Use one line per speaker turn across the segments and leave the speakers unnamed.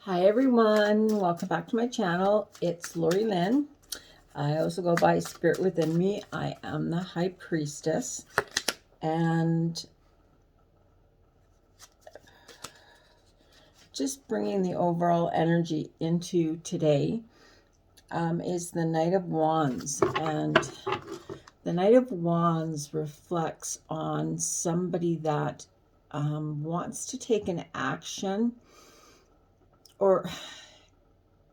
Hi everyone, welcome back to my channel. It's Lori-Lynn. I also go by Spirit Within Me. I am the High Priestess, and just bringing the overall energy into today is the Knight of Wands. And the Knight of Wands reflects on somebody that wants to take an action or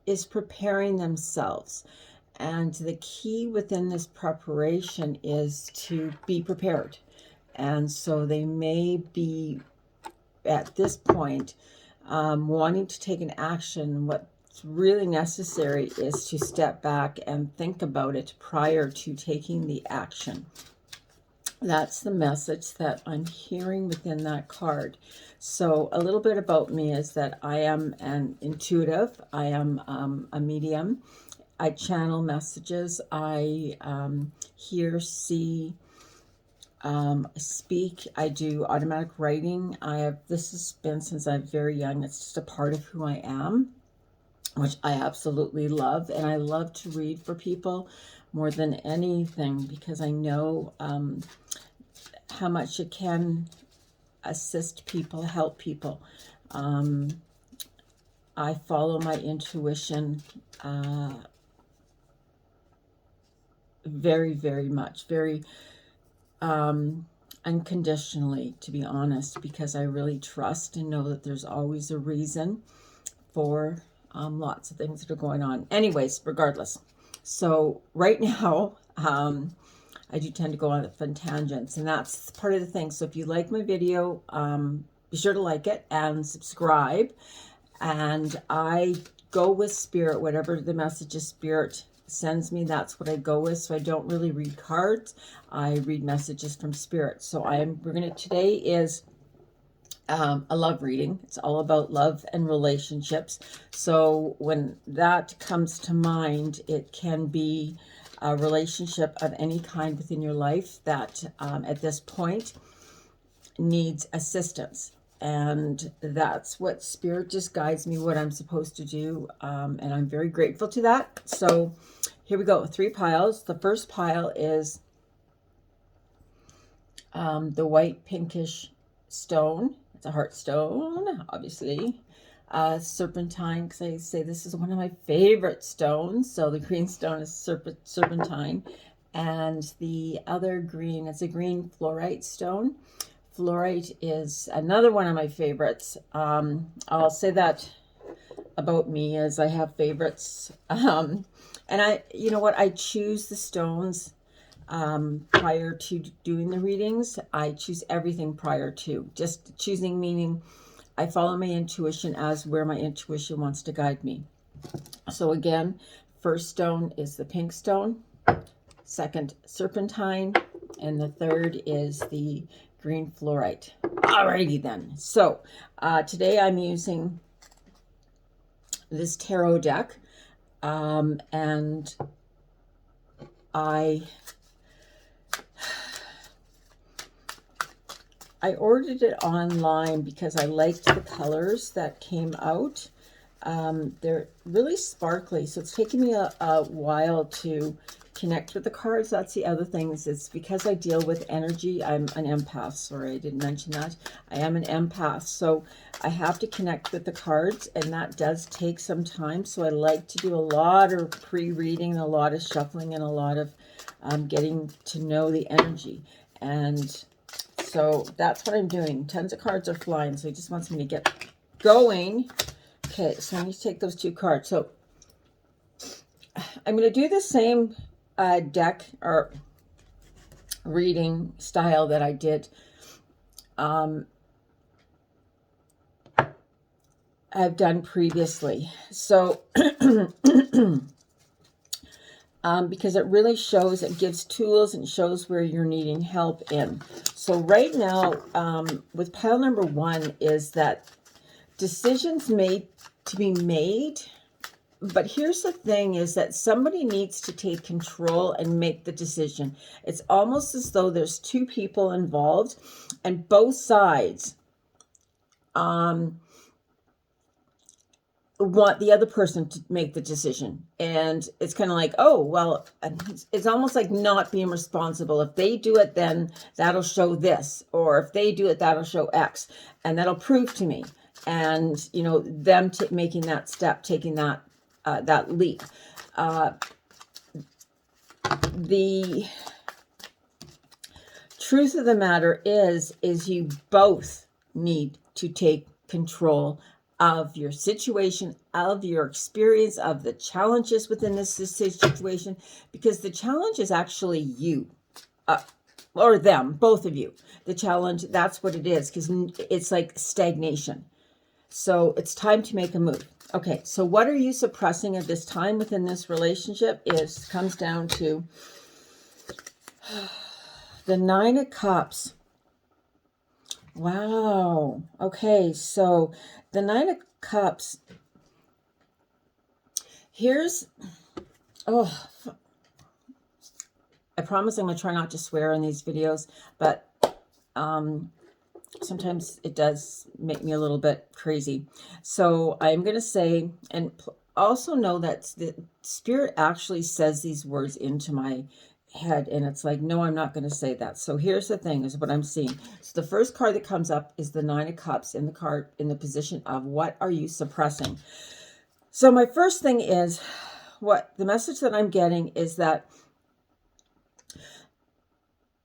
is preparing themselves. And the key within this preparation is to be prepared. And so they may be at this point wanting to take an action. What's really necessary is to step back and think about it prior to taking the action. That's the message that I'm hearing within that card. So a little bit about me is that I am an intuitive. I am a medium. I channel messages. I hear, see, speak. I do automatic writing. This has been since I'm very young. It's just a part of who I am, which I absolutely love. And I love to read for people more than anything because I know how much it can assist people, help people. I follow my intuition very, very much, very unconditionally, to be honest, because I really trust and know that there's always a reason for lots of things that are going on. Anyways, regardless. So right now, I do tend to go on fun tangents, and that's part of the thing. So if you like my video, be sure to like it and subscribe. And I go with Spirit, whatever the message of Spirit sends me, that's what I go with. So I don't really read cards. I read messages from Spirit. So today is a love reading. It's all about love and relationships. So when that comes to mind, it can be a relationship of any kind within your life that at this point needs assistance. And that's what Spirit just guides me, what I'm supposed to do. And I'm very grateful to that. So here we go, 3 piles. The first pile is the white pinkish stone. It's a heart stone, obviously. Serpentine, because I say this is one of my favorite stones. So the green stone is serpentine. And the other green is a green fluorite stone. Fluorite is another one of my favorites. I'll say that about me, as I have favorites. And you know what, I choose the stones prior to doing the readings. I choose everything prior to. Just choosing meaning I follow my intuition as where my intuition wants to guide me. So again, first stone is the pink stone, second serpentine, and the third is the green fluorite. Alrighty then. So today I'm using this tarot deck, and I ordered it online because I liked the colors that came out. They're really sparkly, so it's taken me a while to connect with the cards. That's the other thing, is it's because I deal with energy. I'm an empath. Sorry, I didn't mention that. I am an empath, so I have to connect with the cards, and that does take some time. So I like to do a lot of pre-reading, a lot of shuffling, and a lot of getting to know the energy. And so that's what I'm doing. Tons of cards are flying, so he just wants me to get going. Okay, so I need to take those 2 cards. So I'm going to do the same deck or reading style that I did. I've done previously. So because it really shows, it gives tools and shows where you're needing help in. So right now, with pile number 1 is that decisions to be made. But here's the thing, is that somebody needs to take control and make the decision. It's almost as though there's 2 people involved, and both sides want the other person to make the decision. And it's kind of like, oh, well, it's almost like not being responsible. If they do it, then that'll show this, or if they do it, that'll show X, and that'll prove to me. And, you know, them making that step, taking that, that leap. The truth of the matter is you both need to take control of your situation, of your experience, of the challenges within this situation, because the challenge is actually you, or them, both of you. The challenge, that's what it is, because it's like stagnation. So it's time to make a move. Okay, so what are you suppressing at this time within this relationship? Comes down to the Nine of Cups. Wow. Okay, so the Nine of Cups. Here's, oh, I promise I'm going to try not to swear in these videos, but sometimes it does make me a little bit crazy. So I'm going to say, and also know that the Spirit actually says these words into my head, and it's like, no, I'm not going to say that. So here's the thing, is what I'm seeing. So the first card that comes up is the Nine of Cups in the position of what are you suppressing. So my first thing is, what the message that I'm getting is that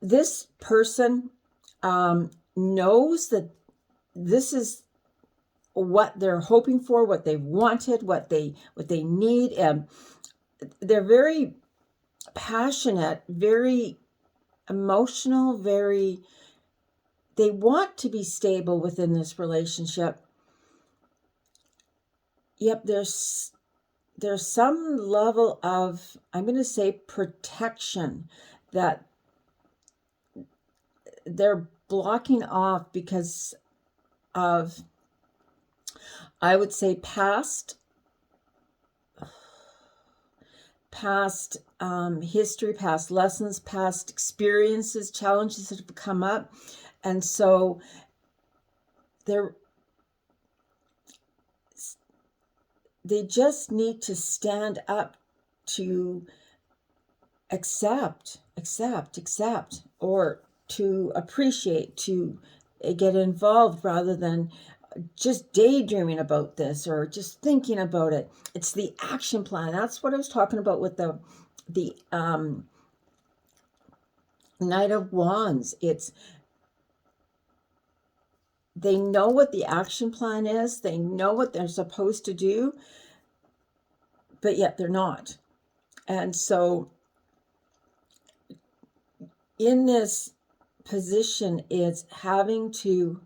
this person knows that this is what they're hoping for, what they've wanted, what they need, and they're very passionate, very emotional, they want to be stable within this relationship. Yep, there's some level of, I'm going to say, protection that they're blocking off because of, I would say, past history, past lessons, past experiences, challenges that have come up. And so they just need to stand up to accept, or to appreciate, to get involved, rather than just daydreaming about this or just thinking about it. It's the action plan. That's what I was talking about with the Knight of Wands. They know what the action plan is. They know what they're supposed to do, but yet they're not. And so in this position, it's having to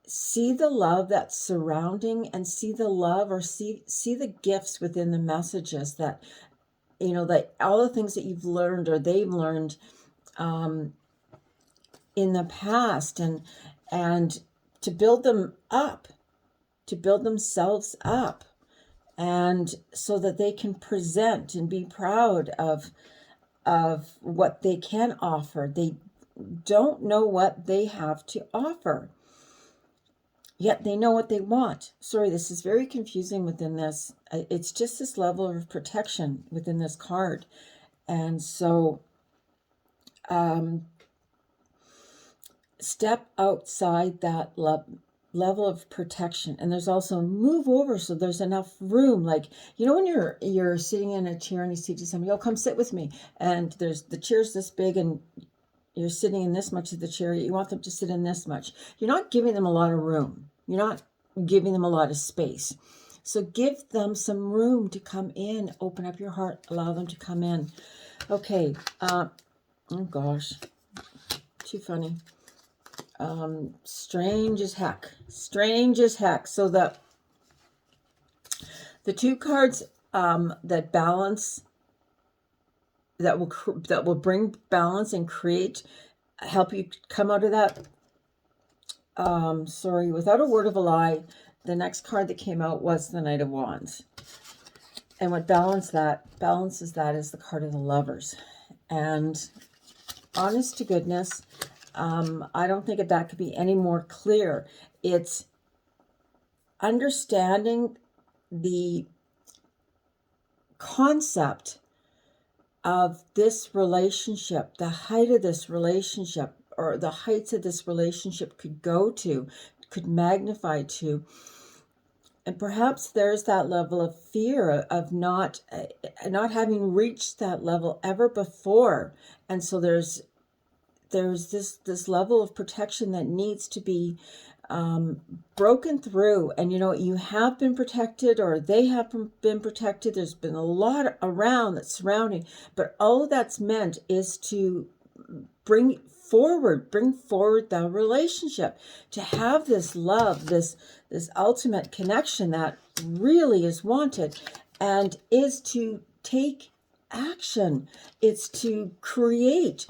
see the love that's surrounding, and see the love, or see the gifts within the messages that, you know, that all the things that you've learned or they've learned in the past, and to build them up, to build themselves up, and so that they can present and be proud of what they can offer. They don't know what they have to offer, yet they know what they want. Sorry, this is very confusing within this. It's just this level of protection within this card. And so step outside that level of protection. And there's also move over so there's enough room. Like, you know, when you're sitting in a chair and you say to somebody, oh, come sit with me. And the chair's this big and you're sitting in this much of the chair. You want them to sit in this much. You're not giving them a lot of room. You're not giving them a lot of space. So give them some room to come in. Open up your heart. Allow them to come in. Okay. Oh, gosh. Too funny. Strange as heck. Strange as heck. So the two cards that balance, that will bring balance and help you come out of that. Sorry, without a word of a lie, the next card that came out was the Knight of Wands. And what balances that is the card of the Lovers. And honest to goodness, I don't think that could be any more clear. It's understanding the concept of this relationship, the height of this relationship, or the heights of this relationship could go to, could magnify to. And perhaps there's that level of fear of not having reached that level ever before. And so there's this level of protection that needs to be broken through. And you have been protected, or they have been protected. There's been a lot around that's surrounding, but all that's meant is to bring forward the relationship, to have this love, this ultimate connection that really is wanted, and is to take action. It's to create.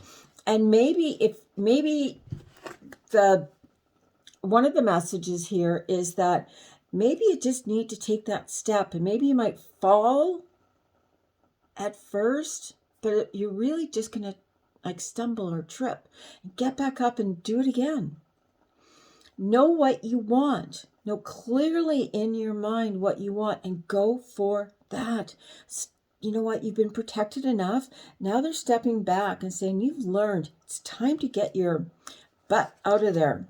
And maybe the one of the messages here is that maybe you just need to take that step, and maybe you might fall at first, but you're really just going to stumble or trip, and get back up and do it again. Know what you want. Know clearly in your mind what you want, and go for that. You know what? You've been protected enough. Now they're stepping back and saying, you've learned. It's time to get your butt out of there.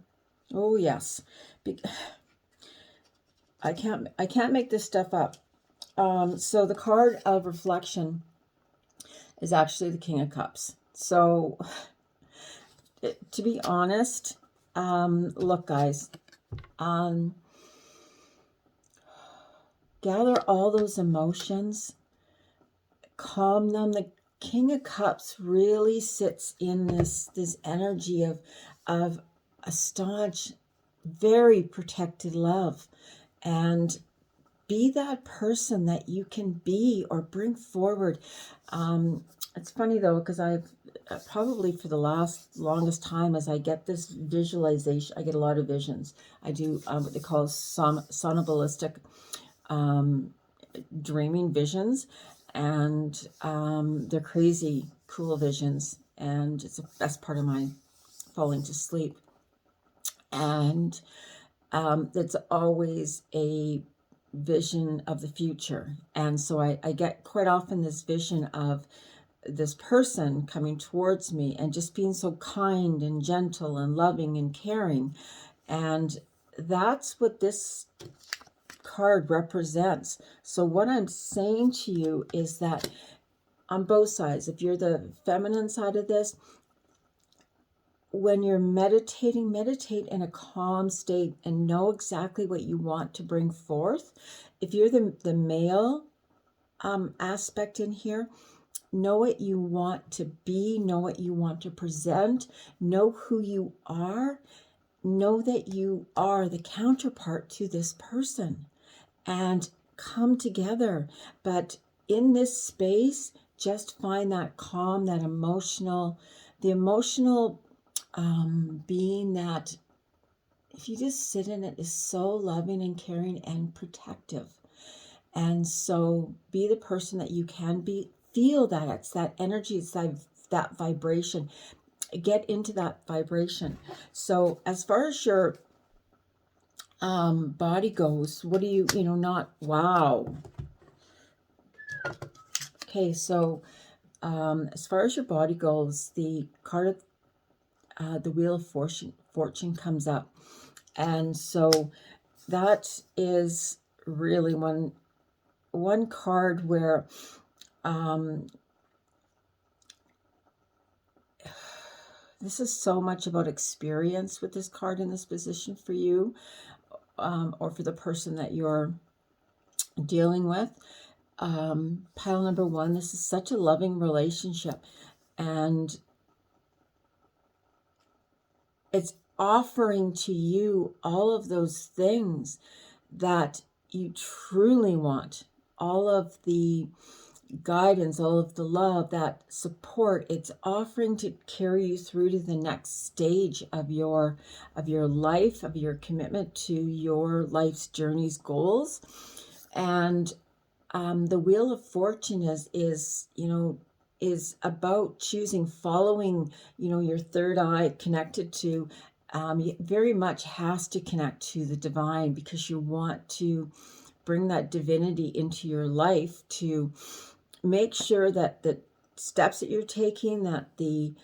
Oh, yes. I can't make this stuff up. So the card of reflection is actually the King of Cups. So to be honest, look, guys, gather all those emotions, calm them. The King of Cups really sits in this energy of a staunch, very protected love. And be that person that you can be or bring forward. It's funny though, because I've probably for the longest time, as I get this visualization, I get a lot of visions. I do what they call somnambulistic dreaming visions, and they're crazy cool visions, and it's the best part of my falling to sleep. And it's always a vision of the future. And so I get quite often this vision of this person coming towards me and just being so kind and gentle and loving and caring. And that's what this card represents. So what I'm saying to you is that on both sides, if you're the feminine side of this, when you're meditating, meditate in a calm state and know exactly what you want to bring forth. If you're the male aspect in here, know what you want to be, know what you want to present, know who you are, know that you are the counterpart to this person, and come together. But in this space, just find that calm, that emotional being that, if you just sit in it, is so loving and caring and protective. And so be the person that you can be. Feel that it's that energy, it's that vibration. Get into that vibration. So as far as your body goes, what do you not wow. Okay, so as far as your body goes, the card of the Wheel of Fortune comes up. And so that is really one card where this is so much about experience with this card in this position for you, or for the person that you're dealing with. Pile number one, this is such a loving relationship, and it's offering to you all of those things that you truly want, all of the guidance, all of the love, that support. It's offering to carry you through to the next stage of your life, of your commitment to your life's journey's goals. And the Wheel of Fortune is about choosing, following, your third eye, connected to, very much has to connect to the divine, because you want to bring that divinity into your life to make sure that the steps that you're taking, that the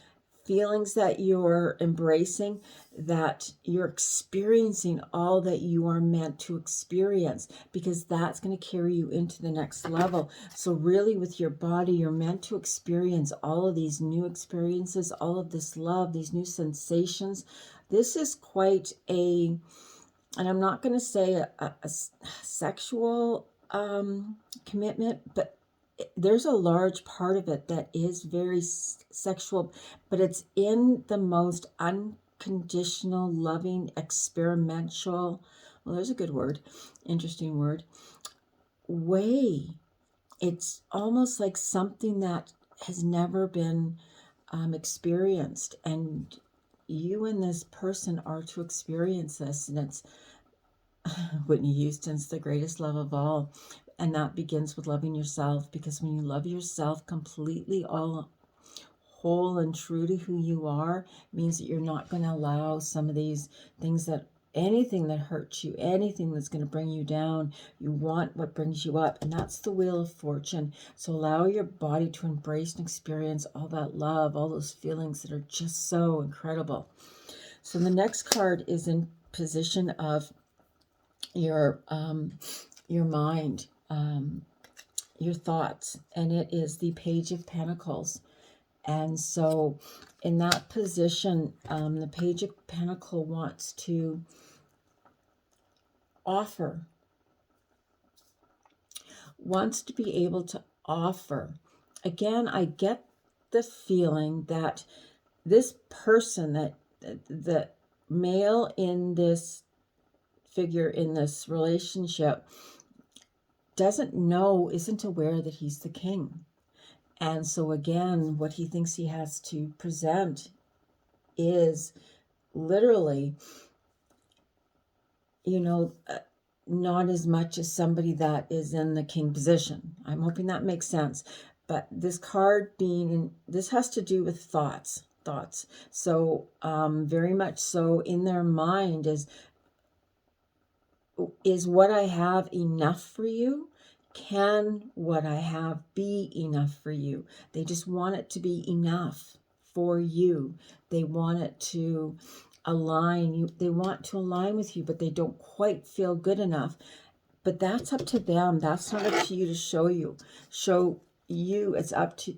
feelings that you're embracing, that you're experiencing all that you are meant to experience, because that's going to carry you into the next level. So really with your body, you're meant to experience all of these new experiences, all of this love, these new sensations. This is quite a, and I'm not going to say a sexual commitment, but there's a large part of it that is very sexual, but it's in the most unconditional, loving, experimental, well, there's a good word, interesting word, way. It's almost like something that has never been experienced, and you and this person are to experience this. And it's Whitney Houston's The Greatest Love of All. And that begins with loving yourself, because when you love yourself completely, all whole and true to who you are, means that you're not going to allow some of these things, that anything that hurts you, anything that's going to bring you down. You want what brings you up, and that's the Wheel of Fortune. So allow your body to embrace and experience all that love, all those feelings that are just so incredible. So the next card is in position of your mind, your thoughts, and it is the Page of Pentacles. And to in that position, the Page of Pentacles wants to be able to offer. Again, I get the feeling that this person, that the male in this figure, in this relationship, isn't aware that he's the king. And so again, what he thinks he has to present is literally, not as much as somebody that is in the king position. I'm hoping that makes sense. But this card this has to do with thoughts. So very much so in their mind is what I have enough for you? Can what I have be enough for you? They just want it to be enough for you. They want it to align you. They want to align with you, but they don't quite feel good enough. But that's up to them. That's not up to you to show you. It's up to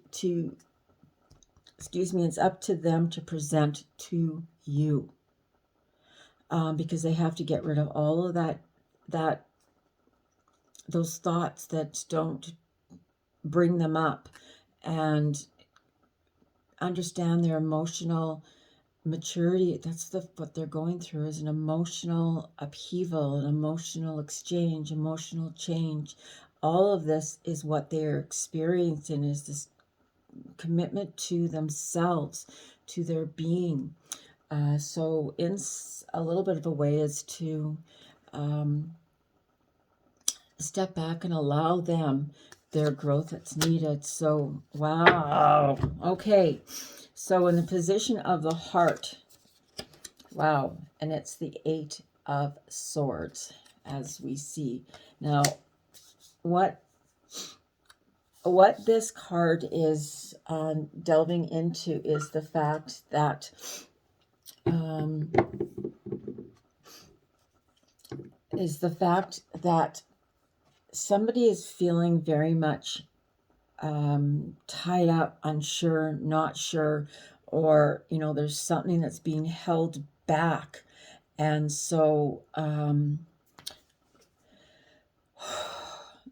it's up to them to present to you. Because they have to get rid of all of those thoughts that don't bring them up, and understand their emotional maturity. That's what they're going through, is an emotional upheaval, an emotional exchange, emotional change. All of this is what they're experiencing, is this commitment to themselves, to their being. So in a little bit of a way is to step back and allow them their growth that's needed. So, wow. Okay. So in the position of the heart, wow. And it's the 8 of Swords, as we see. Now, what this card is delving into is the fact that somebody is feeling very much tied up, unsure, not sure, or, there's something that's being held back. And so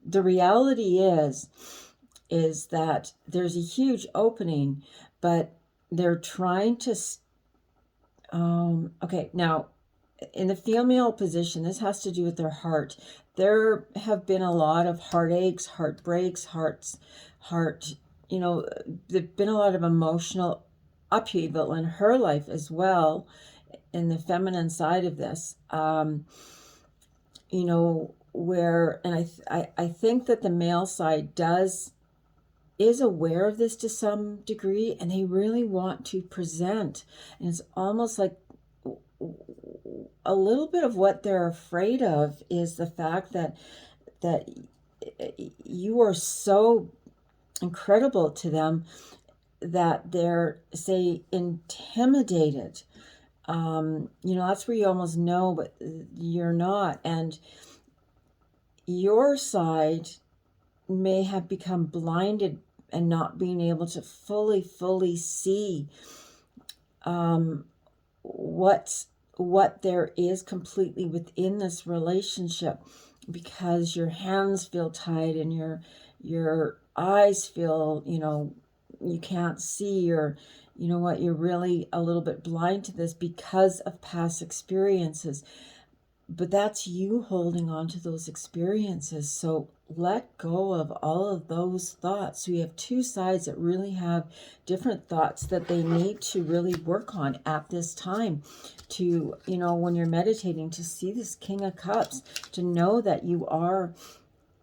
the reality is that there's a huge opening, but they're trying to, okay, now, in the female position, this has to do with their heart. There have been a lot of heartaches, heartbreaks, there've been a lot of emotional upheaval in her life as well, in the feminine side of this. Where, and I think that the male side is aware of this to some degree, and they really want to present. And it's almost like a little bit of what they're afraid of is the fact that that you are so incredible to them that they're, say, intimidated. That's where you almost know, but you're not. And your side may have become blinded and not being able to fully see what there is completely within this relationship, because your hands feel tied and your eyes feel, you can't see, or you're really a little bit blind to this because of past experiences. But that's you holding on to those experiences. So let go of all of those thoughts. So we have two sides that really have different thoughts that they need to really work on at this time. To, when you're meditating, to see this King of Cups, to know that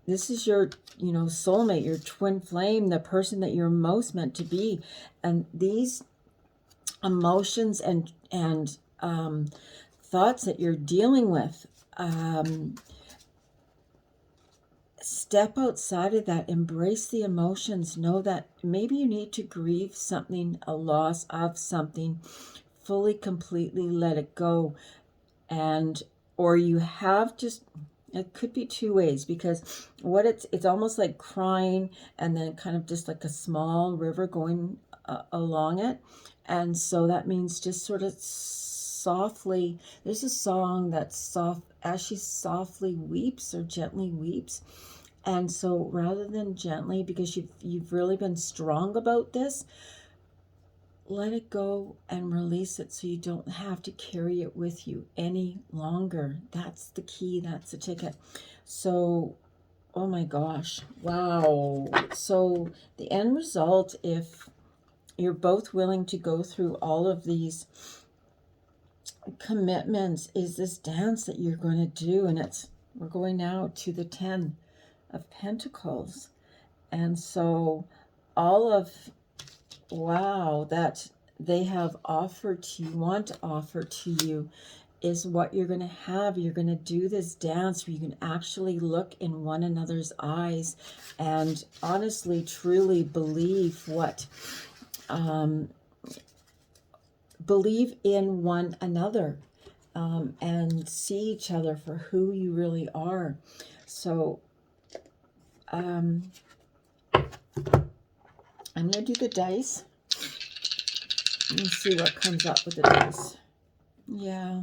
this is your, soulmate, your twin flame, the person that you're most meant to be. And these emotions and thoughts that you're dealing with, step outside of that, embrace the emotions, know that maybe you need to grieve something, a loss of something, fully, completely let it go. Or you have just, it could be two ways, because it's almost like crying and then kind of just like a small river going along it. And so that means just sort of softly, there's a song that's soft, as she softly weeps or gently weeps. And so rather than gently, because you've really been strong about this, let it go and release it so you don't have to carry it with you any longer. That's the key. That's the ticket. So, oh my gosh. Wow. So the end result, if you're both willing to go through all of these commitments, is this dance that you're going to do. And we're going now to the 10 of Pentacles. And so all of, wow, that they have offered to you, want to offer to you, is what you're going to have. You're going to do this dance where you can actually look in one another's eyes and honestly, truly believe believe in one another, and see each other for who you really are. So I'm going to do the dice. Let me see what comes up with the dice. Yeah.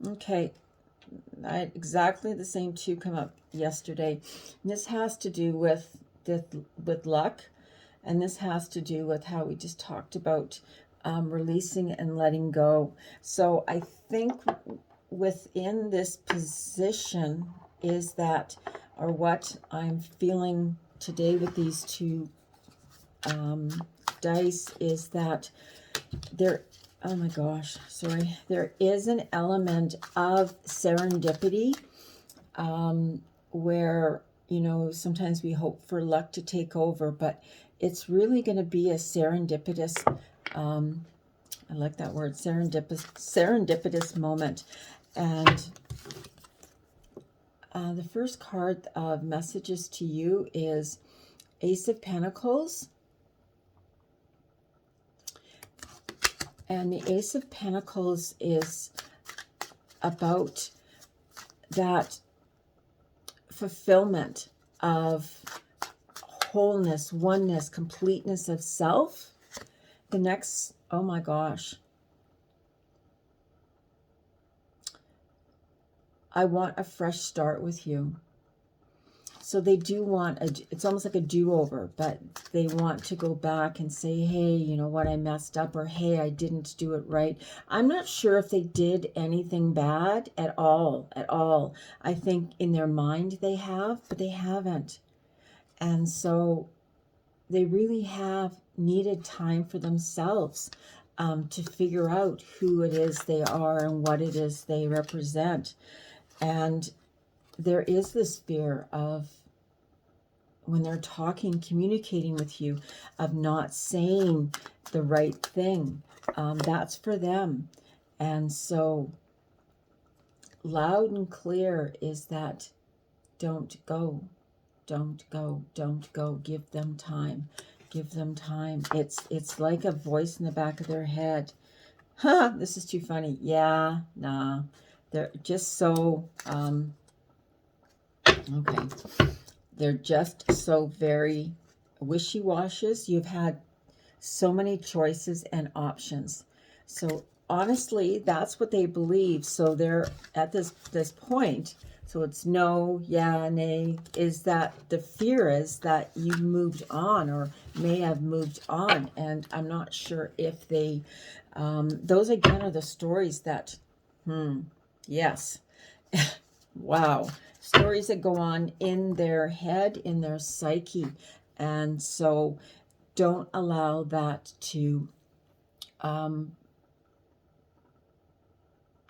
Okay. I had exactly the same two come up yesterday. And this has to do with luck. And this has to do with how we just talked about releasing and letting go. So I think within this position is that, or what I'm feeling today with these two dice, is that there, oh my gosh, sorry, there is an element of serendipity, where, sometimes we hope for luck to take over, but it's really going to be a serendipitous, I like that word, serendipitous moment. And the first card of messages to you is Ace of Pentacles. And the Ace of Pentacles is about that fulfillment of wholeness, oneness, completeness of self. The next, oh my gosh. I want a fresh start with you. So they do want, it's almost like a do-over, but they want to go back and say, hey, you know what, I messed up, or hey, I didn't do it right. I'm not sure if they did anything bad at all. I think in their mind they have, but they haven't. And so they really have needed time for themselves to figure out who it is they are and what it is they represent. And there is this fear of, when they're talking, communicating with you, of not saying the right thing. That's for them. And so loud and clear is that Don't go. Don't go. Don't go. Give them time. Give them time. It's like a voice in the back of their head. Ha, this is too funny. Yeah, nah. They're just so, okay. They're just so very wishy-washes. You've had so many choices and options. So honestly, that's what they believe. So they're at this point. So it's no, yeah, nay, is that the fear is that you moved on or may have moved on. And I'm not sure if they, those again are the stories that, yes, wow, stories that go on in their head, in their psyche. And so don't allow that to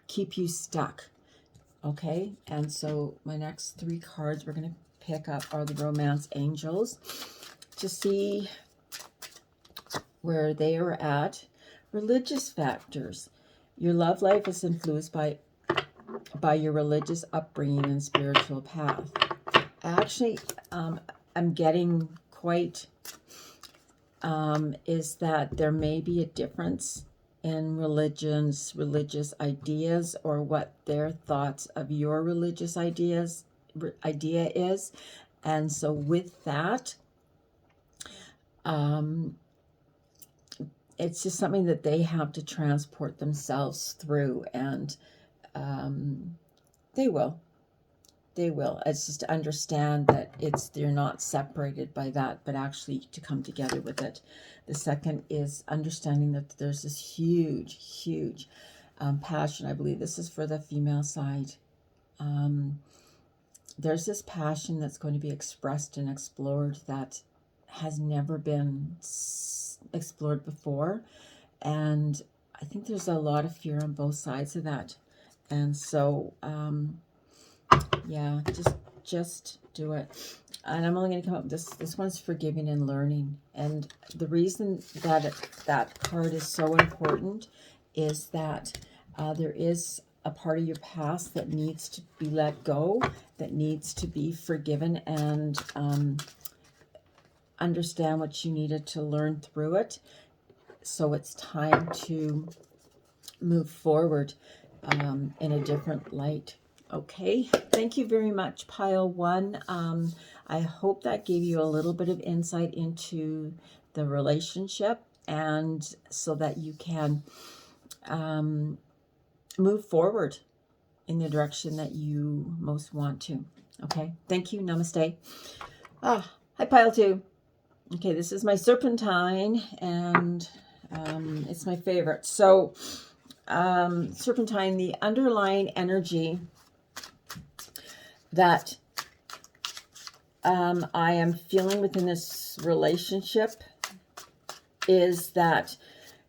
keep you stuck. Okay, and so my next 3 cards we're going to pick up are the Romance Angels to see where they are at. Religious factors. Your love life is influenced by your religious upbringing and spiritual path. Actually, I'm getting quite, is that there may be a difference in religious ideas, or what their thoughts of your religious idea is. And so with that, it's just something that they have to transport themselves through, and they will. It's just to understand that they're not separated by that, but actually to come together with it. The second is understanding that there's this huge passion. I believe this is for the female side. There's this passion that's going to be expressed and explored that has never been explored before. And I think there's a lot of fear on both sides of that. And so, yeah, just do it. And I'm only going to come up with this one's forgiving and learning. And the reason that that card is so important is that there is a part of your past that needs to be let go, that needs to be forgiven, and understand what you needed to learn through it. So it's time to move forward in a different light. Okay, thank you very much, Pile 1. I hope that gave you a little bit of insight into the relationship, and so that you can move forward in the direction that you most want to. Okay, thank you. Namaste. Hi, Pile 2. Okay, this is my Serpentine, and it's my favorite. So, Serpentine, the underlying energy that I am feeling within this relationship is that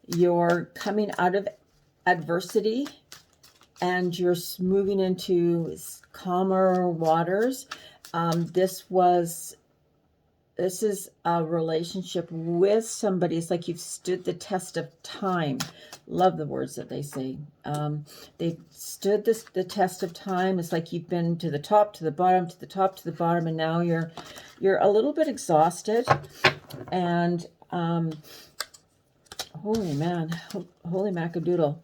you're coming out of adversity and you're moving into calmer waters. This is a relationship with somebody. It's like you've stood the test of time. Love the words that they say. They've stood the test of time. It's like you've been to the top, to the bottom, to the top, to the bottom, and now you're a little bit exhausted. And holy macadoodle.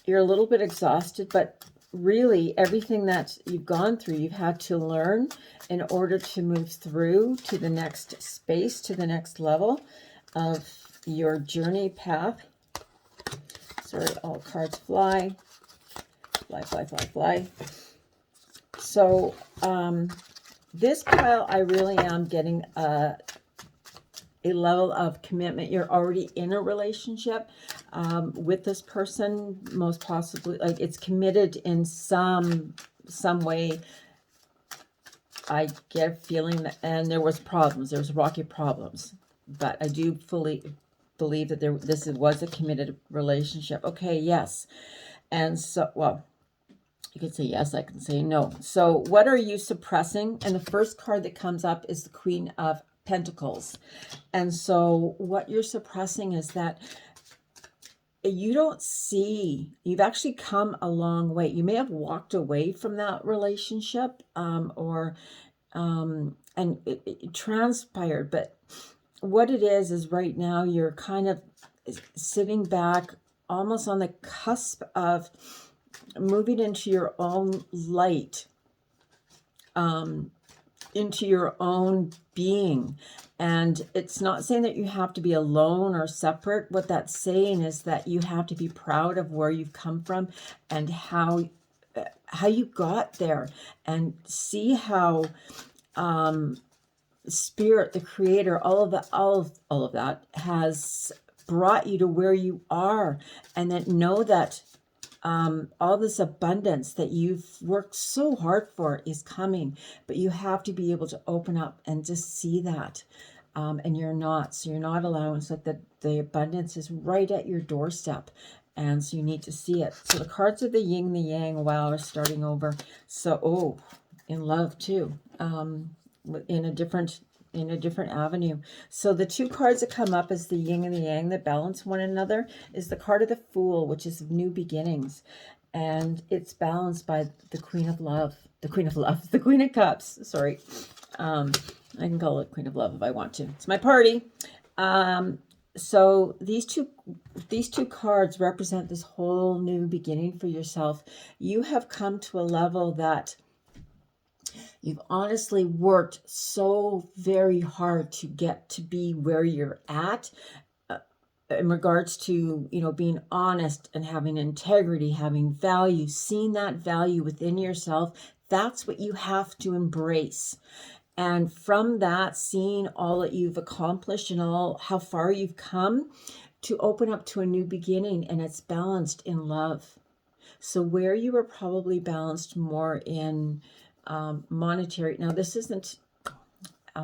You're a little bit exhausted, but really everything that you've gone through, you've had to learn in order to move through to the next space, to the next level of your journey path. Sorry, all cards fly. Fly. So this pile, I really am getting a level of commitment. You're already in a relationship with this person, most possibly. Like, it's committed in some way. I get a feeling that, and there was rocky problems, but I do fully believe that this was a committed relationship. Okay, yes. And so, well, you could say yes, I can say no. So what are you suppressing? And the first card that comes up is the Queen of Pentacles. And so what you're suppressing is that you don't see, you've actually come a long way. You may have walked away from that relationship, and it transpired, but what it is right now you're kind of sitting back almost on the cusp of moving into your own light, into your own being. And it's not saying that you have to be alone or separate. What that's saying is that you have to be proud of where you've come from and how you got there, and see how Spirit, the Creator, all of that has brought you to where you are, and that know that all this abundance that you've worked so hard for is coming, but you have to be able to open up and just see that. And you're not, so you're not allowing, so that the abundance is right at your doorstep. And so you need to see it. So the cards are the yin, the yang. Wow, we're starting over. So, in love too, in a different avenue. So the two cards that come up as the yin and the yang that balance one another is the card of the Fool, which is new beginnings. And it's balanced by the Queen of Love, the Queen of Cups, sorry. I can call it Queen of Love if I want to. It's my party. So these two cards represent this whole new beginning for yourself. You have come to a level that you've honestly worked so very hard to get to be where you're at, in regards to, being honest and having integrity, having value, seeing that value within yourself. That's what you have to embrace. And from that, seeing all that you've accomplished and all how far you've come, to open up to a new beginning, and it's balanced in love. So where you were probably balanced more in monetary. Now, this isn't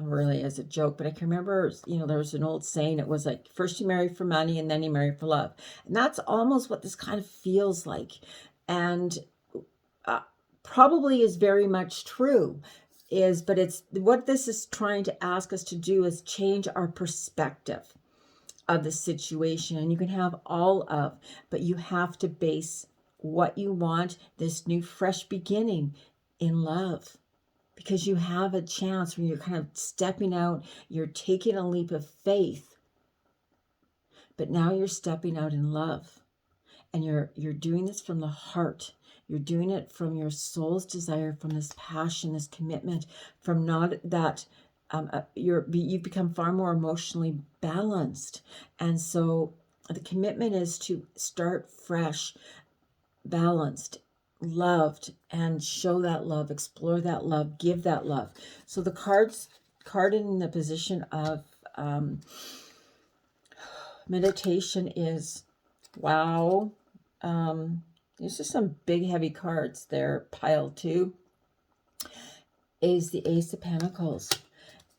really as a joke, but I can remember, there was an old saying. It was like, first you marry for money and then you marry for love. And that's almost what this kind of feels like. And probably is very much true. But it's what this is trying to ask us to do is change our perspective of the situation. And you can have all of, but you have to base what you want, this new fresh beginning, in love, because you have a chance when you're kind of stepping out, you're taking a leap of faith, but now you're stepping out in love, and you're doing this from the heart. You're doing it from your soul's desire, from this passion, this commitment, from not that you've become far more emotionally balanced. And so the commitment is to start fresh, balanced, loved, and show that love, explore that love, give that love. So the card in the position of meditation is, wow. There's just some big heavy cards there piled too. Is the Ace of Pentacles.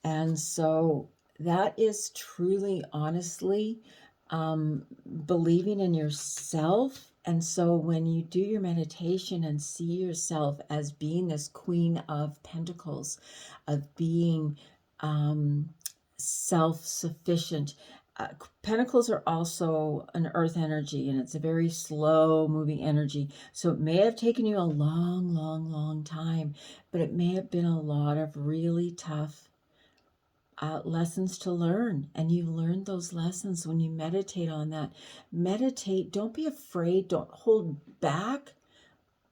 And so that is truly, honestly, believing in yourself. And so when you do your meditation and see yourself as being this Queen of Pentacles, of being self-sufficient. Pentacles are also an earth energy, and it's a very slow moving energy. So it may have taken you a long, long, long time, but it may have been a lot of really tough lessons to learn. And you've learned those lessons when you meditate on that. Meditate. Don't be afraid. Don't hold back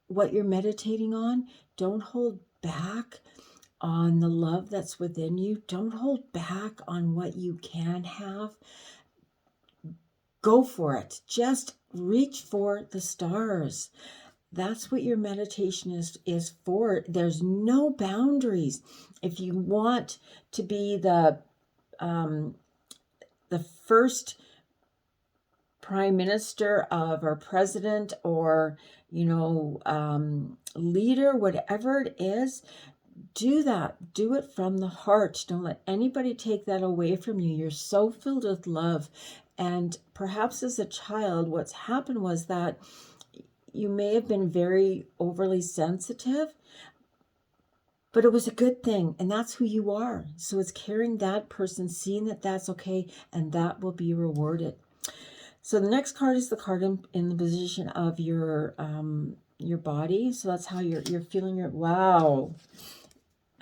what you're meditating on. Don't hold back on the love that's within you. Don't hold back on what you can have. Go for it. Just reach for the stars. That's what your meditation is for. There's no boundaries. If you want to be the first prime minister of our president, or leader, whatever it is, do that. Do it from the heart. Don't let anybody take that away from you. You're so filled with love. And perhaps as a child, what's happened was that you may have been very overly sensitive, but it was a good thing. And that's who you are. So it's carrying that person, seeing that that's okay, and that will be rewarded. So the next card is the card in the position of your body. So that's how you're feeling your, wow.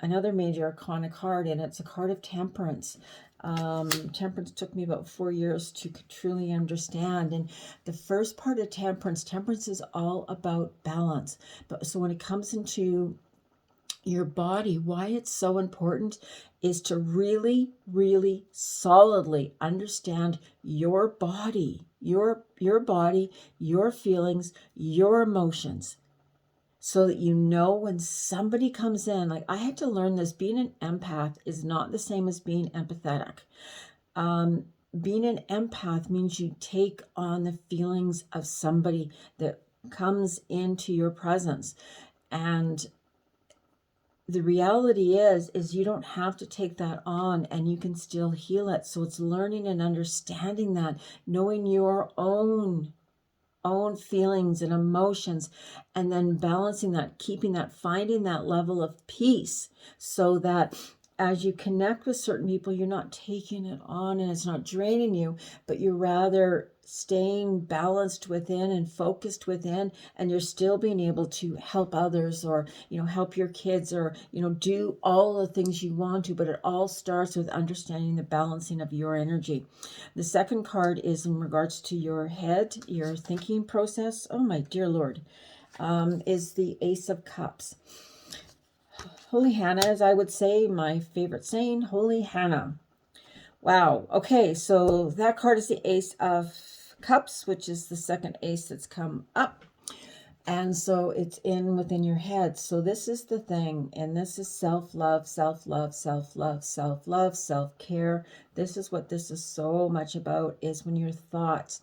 Another major arcana card, and it's a card of temperance. Temperance took me about 4 years to truly understand. And the first part of temperance is all about balance. But so when it comes into your body, why it's so important is to really, really solidly understand your body, your body, your feelings, your emotions, so that you know when somebody comes in. Like, I had to learn this. Being an empath is not the same as being empathetic. Being an empath means you take on the feelings of somebody that comes into your presence. And the reality is you don't have to take that on, and you can still heal it. So it's learning and understanding that, knowing your own feelings and emotions, and then balancing that, keeping that, finding that level of peace, so that as you connect with certain people, you're not taking it on and it's not draining you, but you're rather staying balanced within and focused within, and you're still being able to help others, or help your kids, or do all the things you want to. But it all starts with understanding the balancing of your energy. The second card is in regards to your head, your thinking process. Oh my dear Lord, is the Ace of Cups. Holy Hannah, as I would say, my favorite saying, Holy Hannah. Wow. Okay, so that card is the Ace of Cups, which is the second ace that's come up. And so it's within your head. So this is the thing, and this is self-love, self-love, self-love, self-love, self-care. This is what this is so much about, is when your thoughts,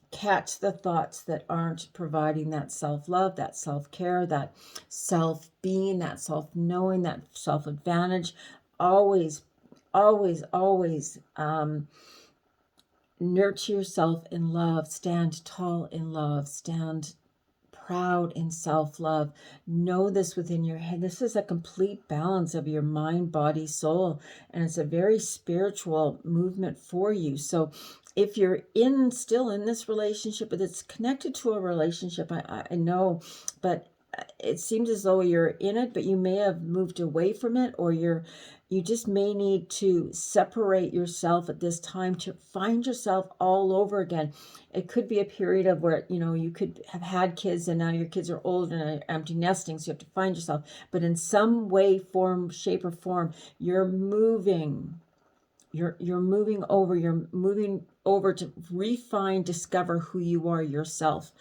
catch the thoughts that aren't providing that self-love, that self-care, that self-being, that self-knowing, that self-advantage. Always, always, always nurture yourself in love. Stand tall in love. Stand proud in self-love. Know this within your head. This is a complete balance of your mind, body, soul, and it's a very spiritual movement for you. So if you're still in this relationship, but it's connected to a relationship, I know, but it seems as though you're in it, but you may have moved away from it, or you just may need to separate yourself at this time to find yourself all over again. It could be a period of where, you could have had kids, and now your kids are old and are empty nesting, so you have to find yourself. But in some way, form, shape, or form, you're moving over to refine, discover who you are yourself.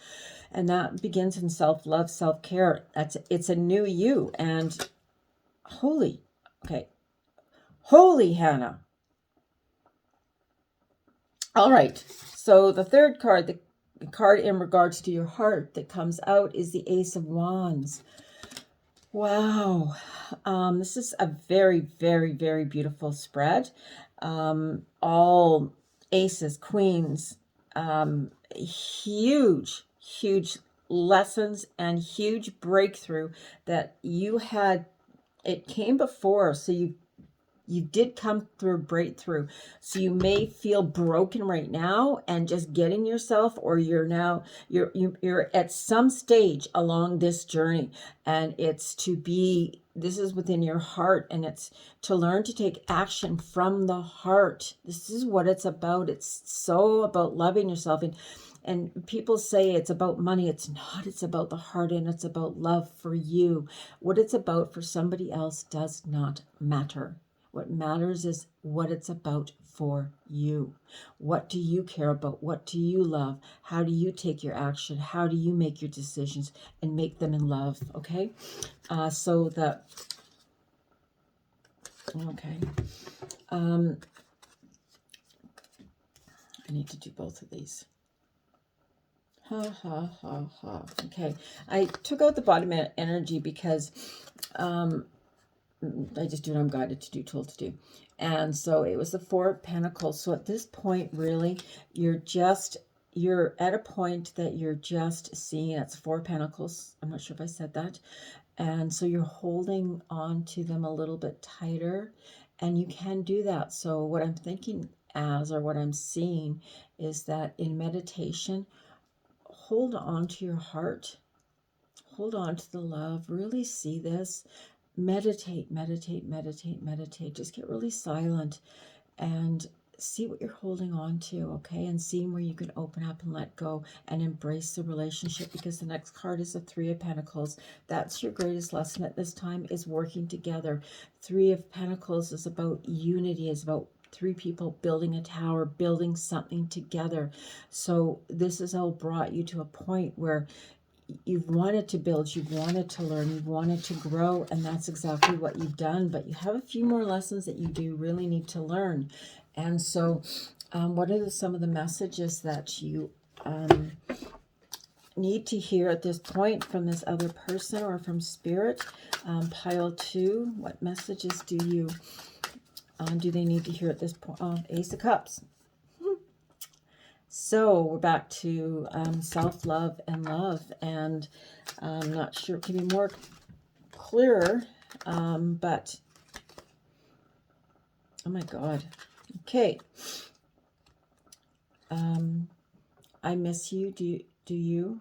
And that begins in self-love, self-care. It's a new you. And holy Hannah. All right. So the third card, the card in regards to your heart that comes out, is the Ace of Wands. Wow. This is a very, very, very beautiful spread. All aces, queens, huge lessons and huge breakthrough that you had. It came before, so you did come through a breakthrough. So you may feel broken right now and just getting yourself, or you're at some stage along this journey, and this is within your heart, and it's to learn to take action from the heart. This is what it's about. It's so about loving yourself. And people say it's about money. It's not. It's about the heart, and it's about love for you. What it's about for somebody else does not matter. What matters is what it's about for you. What do you care about? What do you love? How do you take your action? How do you make your decisions and make them in love? Okay. I need to do both of these. Okay. I took out the bottom energy because I just do what I'm guided to do, told to do. And so it was the Four of Pentacles. So at this point, really, you're at a point that you're just seeing. It's Four of Pentacles. I'm not sure if I said that. And so you're holding on to them a little bit tighter, and you can do that. So what I'm thinking as, or what I'm seeing, is that in meditation, hold on to your heart. Hold on to the love. Really see this. Meditate, meditate, meditate, meditate. Just get really silent and see what you're holding on to, okay? And seeing where you can open up and let go and embrace the relationship, because the next card is the Three of Pentacles. That's your greatest lesson at this time, is working together. Three of Pentacles is about unity, is about three people building a tower, building something together. So this has all brought you to a point where you've wanted to build, you've wanted to learn, you've wanted to grow, and that's exactly what you've done. But you have a few more lessons that you do really need to learn. And so what are some of the messages that you need to hear at this point from this other person or from Spirit? Pile 2, what messages do they need to hear at this point? Ace of Cups. So we're back to self-love and love, and I'm not sure it can be more clearer, but oh my God. Okay. I miss you. Do you?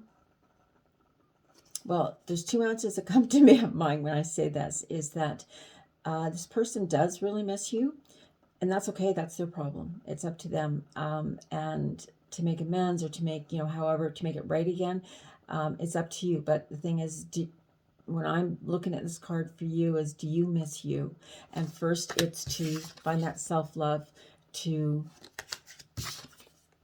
Well, there's two answers that come to mind when I say this, is that this person does really miss you, and that's okay. That's their problem. It's up to them. And to make amends, or to make, however, to make it right again, it's up to you. But the thing is, when I'm looking at this card for you, is do you miss you? And first, it's to find that self-love, to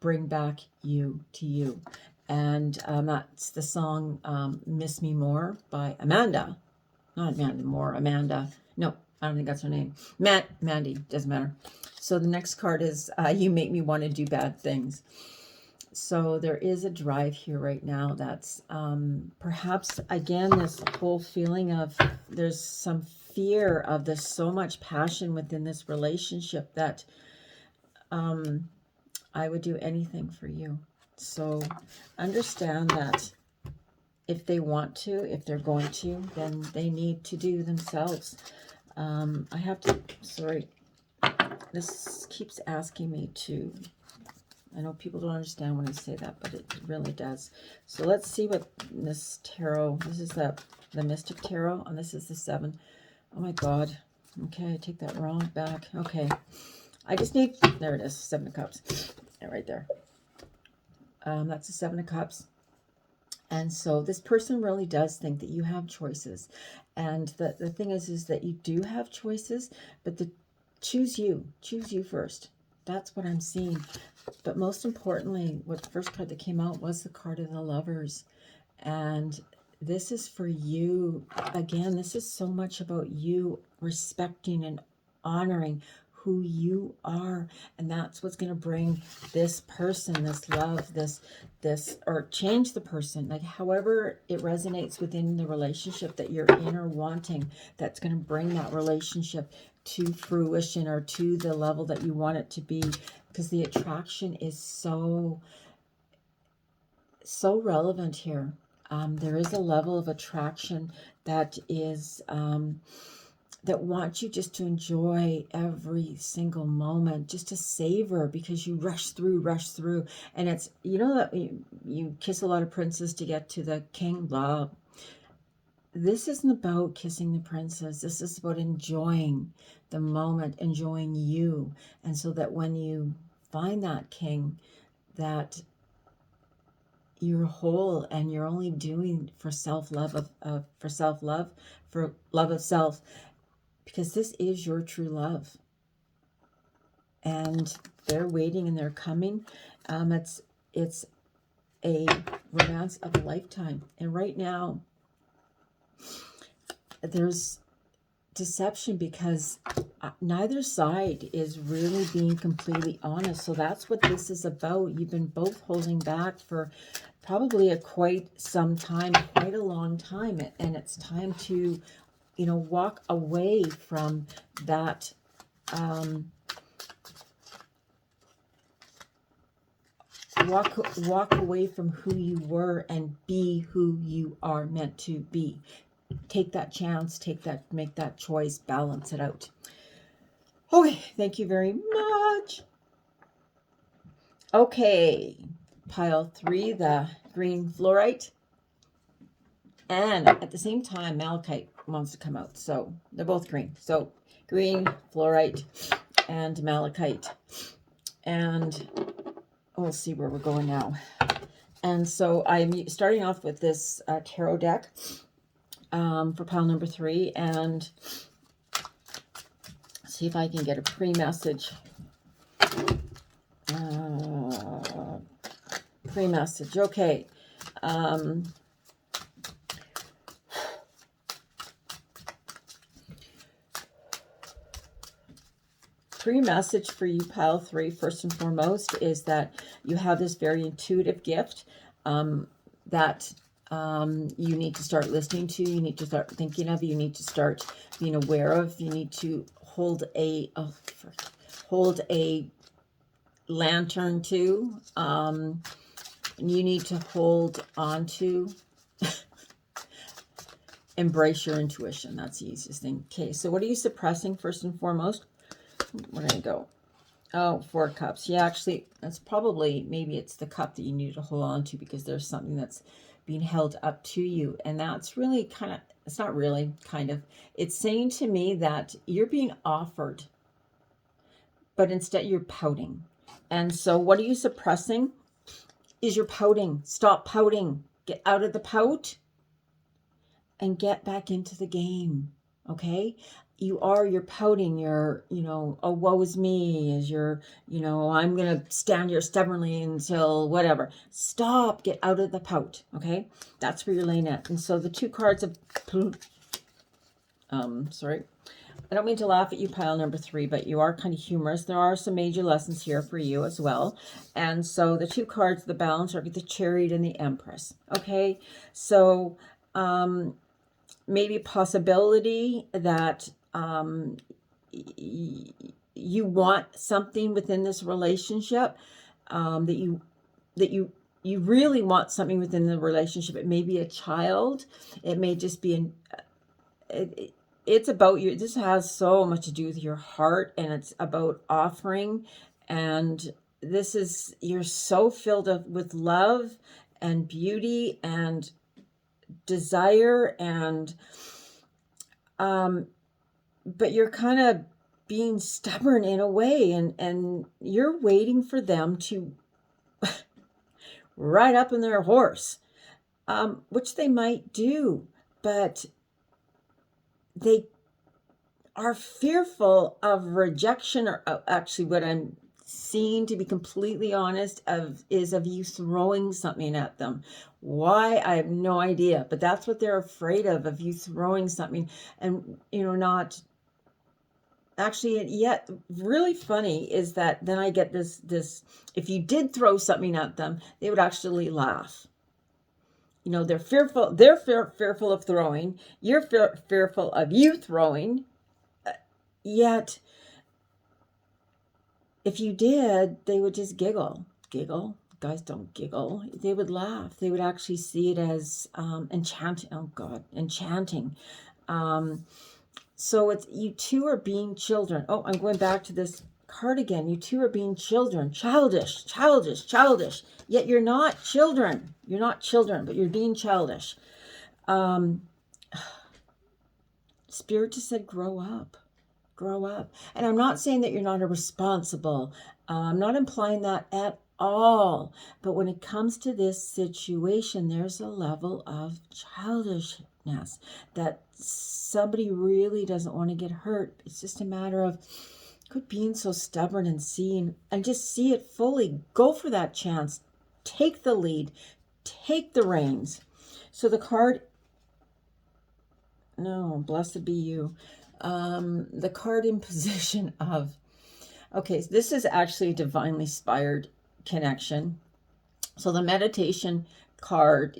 bring back you to you. And that's the song Miss Me More by Amanda. Not Amanda Moore, Amanda. No, I don't think that's her name. Mandy, doesn't matter. So the next card is You Make Me Want to Do Bad Things. So there is a drive here right now that's perhaps, again, this whole feeling of there's some fear of there's so much passion within this relationship that I would do anything for you. So understand that if they want to, if they're going to, then they need to do themselves. I have to, sorry, this keeps asking me to, I know people don't understand when I say that, but it really does. So let's see what this tarot, this is the Mystic Tarot, and this is the 7. Oh my God. Okay, I take that wrong back. Okay. I just need, there it is, 7 of Cups. Yeah, right there. That's the 7 of Cups. And so this person really does think that you have choices. And the thing is that you do have choices, but choose you first. That's what I'm seeing. But most importantly, what the first card that came out was the card of the Lovers. And this is for you. Again, this is so much about you respecting and honoring who you are. And that's what's going to bring this person, this love, this, or change the person. Like however it resonates within the relationship that you're in or wanting, that's going to bring that relationship to fruition, or to the level that you want it to be. Because the attraction is so relevant here. There is a level of attraction that is that wants you just to enjoy every single moment, just to savor, because you rush through. And it's, that you kiss a lot of princes to get to the king, blah. This isn't about kissing the princess. This is about enjoying the moment, enjoying you. And so that when you find that king, that you're whole, and you're only doing for self-love, for love of self, because this is your true love. And they're waiting and they're coming. It's a romance of a lifetime. And right now, there's deception because neither side is really being completely honest. So that's what this is about. You've been both holding back for probably quite some time, quite a long time. And it's time to, walk away from that, walk away from who you were and be who you are meant to be. Take that chance, make that choice, balance it out. Okay, thank you very much. Okay, pile 3, the green fluorite. And at the same time, malachite wants to come out. So they're both green. So green, fluorite, and malachite. And we'll see where we're going now. And so I'm starting off with this tarot deck for pile number 3. And see if I can get a pre-message. Pre-message. Okay. Pre-message for you, pile 3, first and foremost, is that you have this very intuitive gift that you need to start listening to, you need to start thinking of, you need to start being aware of, you need to hold a lantern to, you need to hold on to. Embrace your intuition. That's the easiest thing. Okay, so what are you suppressing first and foremost? Where did I go? Oh, 4 cups. Yeah, actually, that's probably, maybe it's the cup that you need to hold on to because there's something that's being held up to you. And that's really kind of, it's not really, kind of. It's saying to me that you're being offered, but instead you're pouting. And so what are you suppressing? Is you're pouting. Stop pouting. Get out of the pout and get back into the game. Okay? You're pouting, you're, oh, woe is me, is your, I'm going to stand here stubbornly until whatever. Stop, get out of the pout, okay? That's where you're laying at. And so the 2 cards of, sorry, I don't mean to laugh at you, pile number 3, but you are kind of humorous. There are some major lessons here for you as well. And so the 2 cards, the balance, are the Chariot and the Empress, okay? So, maybe a possibility that you want something within this relationship, that you really want something within the relationship. It may be a child. It may just be it's about you. This has so much to do with your heart, and it's about offering. And this is, you're so filled up with love and beauty and desire, and but you're kind of being stubborn in a way, and you're waiting for them to ride up on their horse, which they might do, but they are fearful of rejection, or actually what I'm seeing, to be completely honest, is of you throwing something at them. Why? I have no idea, but that's what they're afraid of you throwing something, and not actually. Yet really funny is that then I get this if you did throw something at them, they would actually laugh. They're fearful of throwing, you're fearful of you throwing, yet if you did, they would just giggle. Guys don't giggle. They would laugh. They would actually see it as enchanting. Oh God, enchanting. So it's, you two are being children. Oh, I'm going back to this card again. You two are being children. Childish. Yet you're not children. You're not children, but you're being childish. Spirit just said, grow up. And I'm not saying that you're not irresponsible. I'm not implying that at all. But when it comes to this situation, there's a level of childishness that somebody really doesn't want to get hurt. It's just a matter of quit being so stubborn and just see it fully. Go for that chance. Take the lead. Take the reins. So the card, no, blessed be you. The card in position of, okay, so this is actually a divinely inspired connection. So the meditation card,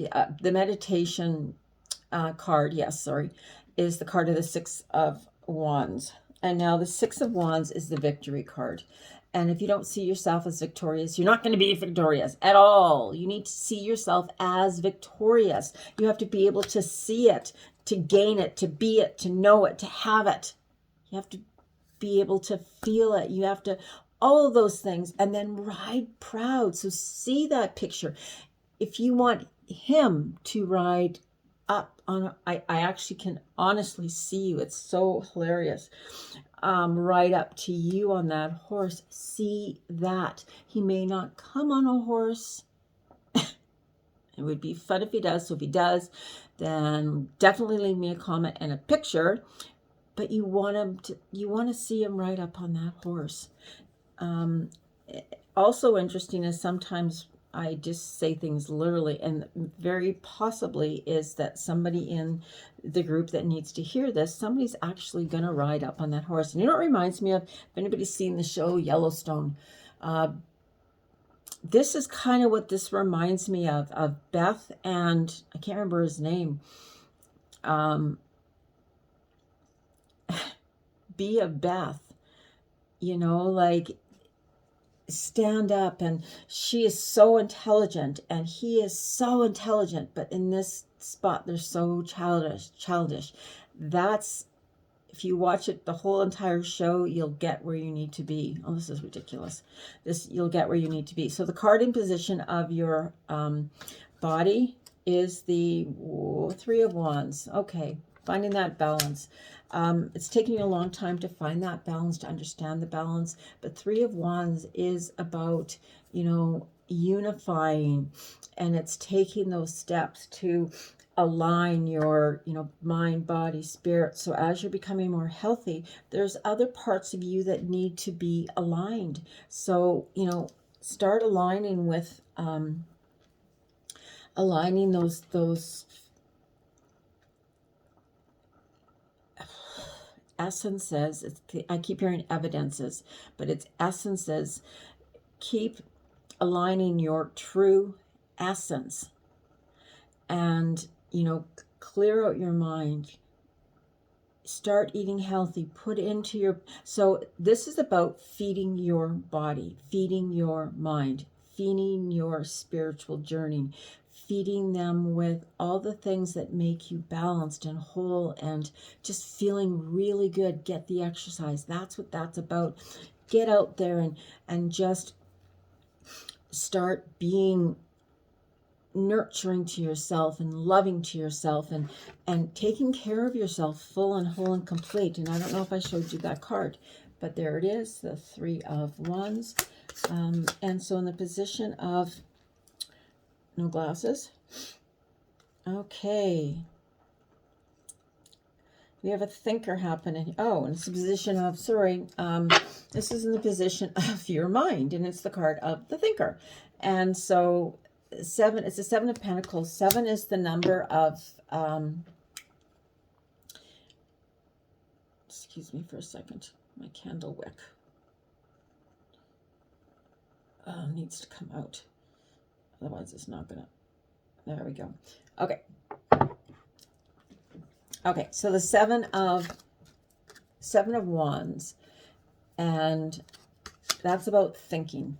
is the card of the 6 of Wands. And now the 6 of Wands is the victory card. And if you don't see yourself as victorious, you're not going to be victorious at all. You need to see yourself as victorious. You have to be able to see it, to gain it, to be it, to know it, to have it. You have to be able to feel it. You have to all of those things, and then ride proud. So see that picture. If you want him to ride up on, I actually can honestly see you. It's so hilarious. Right up to you on that horse. See that. He may not come on a horse. It would be fun if he does. So if he does, then definitely leave me a comment and a picture. But you want to see him right up on that horse. Also interesting is sometimes I just say things literally, and very possibly is that somebody in the group that needs to hear this, somebody's actually going to ride up on that horse. And you know what it reminds me of? If anybody's seen the show Yellowstone, this is kind of what this reminds me of Beth and, I can't remember his name, be a Beth, you know, like stand up, and she is so intelligent and he is so intelligent, but in this spot they're so childish. That's, if you watch it the whole entire show, you'll get where you need to be. Oh, this is ridiculous. You'll get where you need to be. So the carding position of your body is the Three of Wands. Okay, finding that balance. It's taking you a long time to find that balance, to understand the balance. But Three of Wands is about, you know, unifying, and it's taking those steps to align your, you know, mind, body, spirit. So as you're becoming more healthy, there's other parts of you that need to be aligned. So, you know, start aligning with, aligning those essences. I keep hearing evidences, but it's essences. Keep aligning your true essence, and, you know, clear out your mind. Start eating healthy. Put into your, so this is about feeding your body, feeding your mind, feeding your spiritual journey, feeding them with all the things that make you balanced and whole and just feeling really good. Get the exercise. That's what that's about. Get out there and just start being nurturing to yourself and loving to yourself and taking care of yourself full and whole and complete. And I don't know if I showed you that card, but there it is, the Three of Wands. And so in the position of no glasses. Okay. We have a thinker happening. Oh, and it's the position of, sorry, this is in the position of your mind, and it's the card of the thinker. And so Seven, it's the Seven of Pentacles. 7 is the number of, excuse me for a second, my candle wick needs to come out. Otherwise it's not gonna, there we go. Okay. Okay, so the Seven of Wands, and that's about thinking.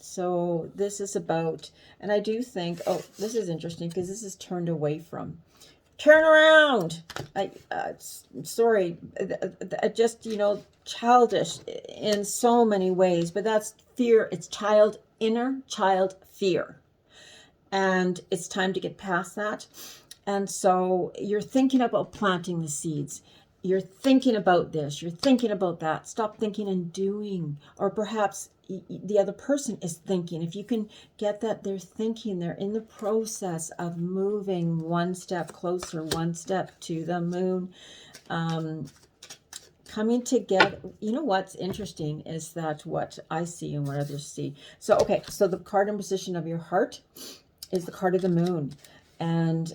So this is about, and I do think, oh, this is interesting because this is turned away from. Turn around. Sorry, just, you know, childish in so many ways, but that's fear. It's inner child fear. And it's time to get past that. And so you're thinking about planting the seeds. You're thinking about this, you're thinking about that. Stop thinking and doing. Or perhaps the other person is thinking. If you can get that they're thinking, they're in the process of moving one step closer, one step to the moon. Coming together. You know what's interesting is that what I see and what others see. So, okay, so the card in position of your heart is the card of the moon. And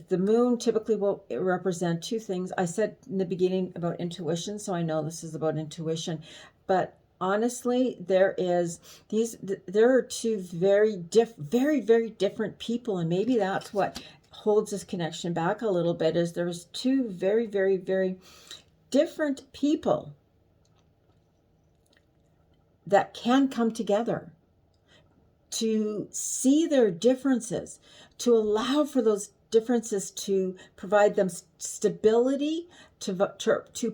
the moon typically will represent two things. I said in the beginning about intuition, so I know this is about intuition. But honestly, there are two very different people, and maybe that's what holds this connection back a little bit. Is there's two very different people that can come together to see their differences, to allow for those differences to provide them stability, to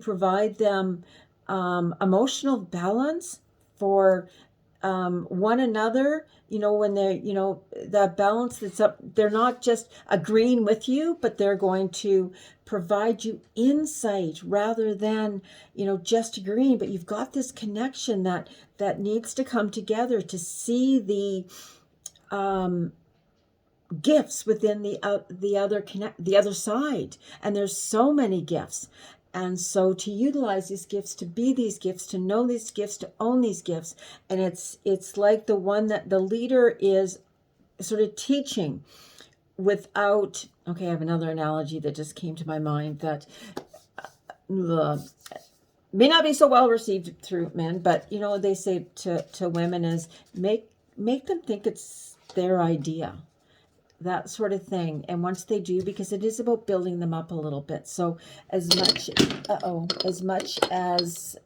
provide them emotional balance for one another, you know, when they're, you know, that balance that's up, they're not just agreeing with you, but they're going to provide you insight rather than, you know, just agreeing. But you've got this connection that needs to come together to see the gifts within the other side. And there's so many gifts. And so to utilize these gifts, to be these gifts, to know these gifts, to own these gifts. And it's like the one that the leader is sort of teaching without, okay, I have another analogy that just came to my mind that may not be so well received through men, but you know, they say to women is make them think it's their idea, that sort of thing. And once they do, because it is about building them up a little bit. So as much as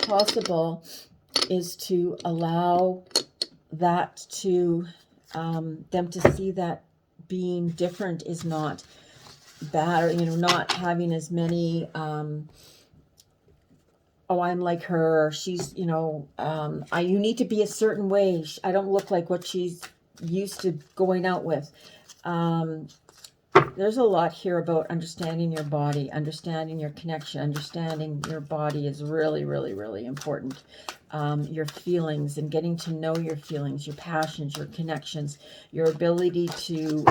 possible is to allow that to them to see that being different is not bad, or, you know, not having as many oh, I'm like her, or she's, you know, you need to be a certain way. I don't look like what she's used to going out with. There's a lot here about understanding your body, understanding your connection, understanding your body is really, really, really important. Your feelings and getting to know your feelings, your passions, your connections, your ability to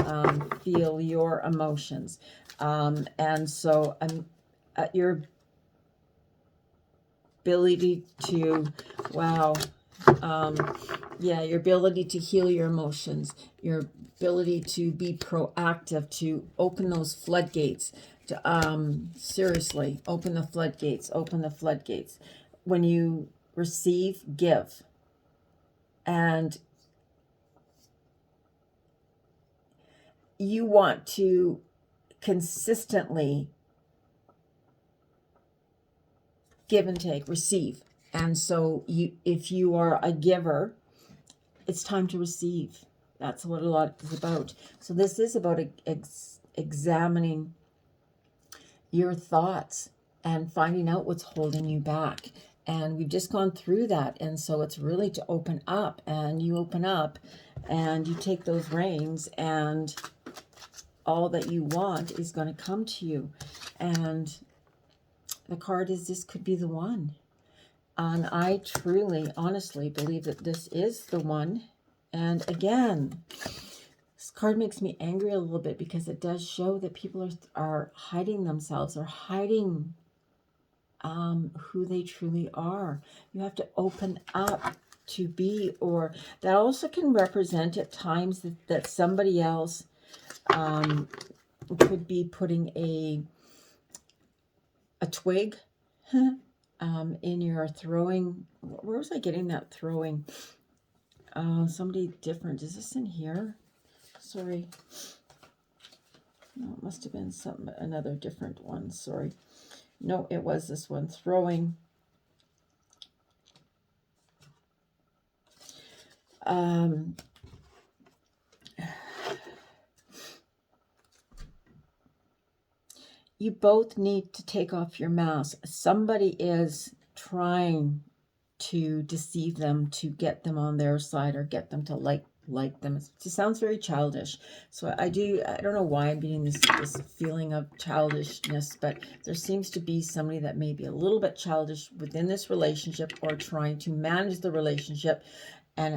feel your emotions. And so your ability to, your ability to heal your emotions, your ability to be proactive, to open those floodgates, to seriously open the floodgates. When you receive, give. And you want to consistently give and take, receive. And so if you are a giver, it's time to receive. That's what a lot is about. So this is about examining your thoughts and finding out what's holding you back. And we've just gone through that. And so it's really to open up, and you open up and you take those reins, and all that you want is going to come to you. And the card is, this could be the one. And I truly, honestly believe that this is the one. And again, this card makes me angry a little bit, because it does show that people are hiding themselves, or hiding who they truly are. You have to open up to be, or that also can represent at times that somebody else could be putting a twig in your throwing. Where was I getting that throwing? Somebody different. Is this in here? Sorry. No, it must have been another different one. Sorry. No, it was this one. Throwing. You both need to take off your mask. Somebody is trying to deceive them, to get them on their side, or get them to like them. It sounds very childish. So I don't know why I'm getting this feeling of childishness, but there seems to be somebody that may be a little bit childish within this relationship, or trying to manage the relationship, and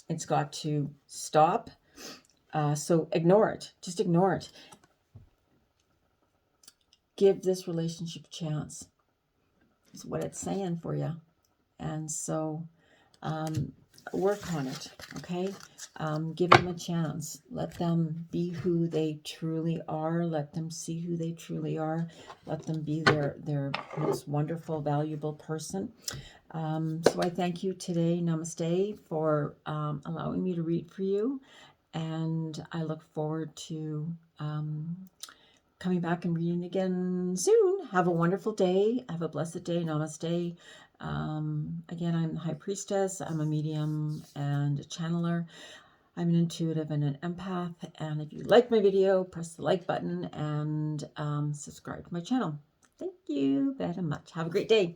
it's got to stop. So ignore it. Just ignore it. Give this relationship a chance. Is what it's saying for you. And so work on it, okay? Give them a chance. Let them be who they truly are. Let them see who they truly are. Let them be their most wonderful, valuable person. So I thank you today, namaste, for allowing me to read for you. And I look forward to coming back and reading again soon. Have a wonderful day. Have a blessed day. Namaste. Again, I'm the High Priestess. I'm a medium and a channeler. I'm an intuitive and an empath. And if you like my video, press the like button and subscribe to my channel. Thank you very much. Have a great day.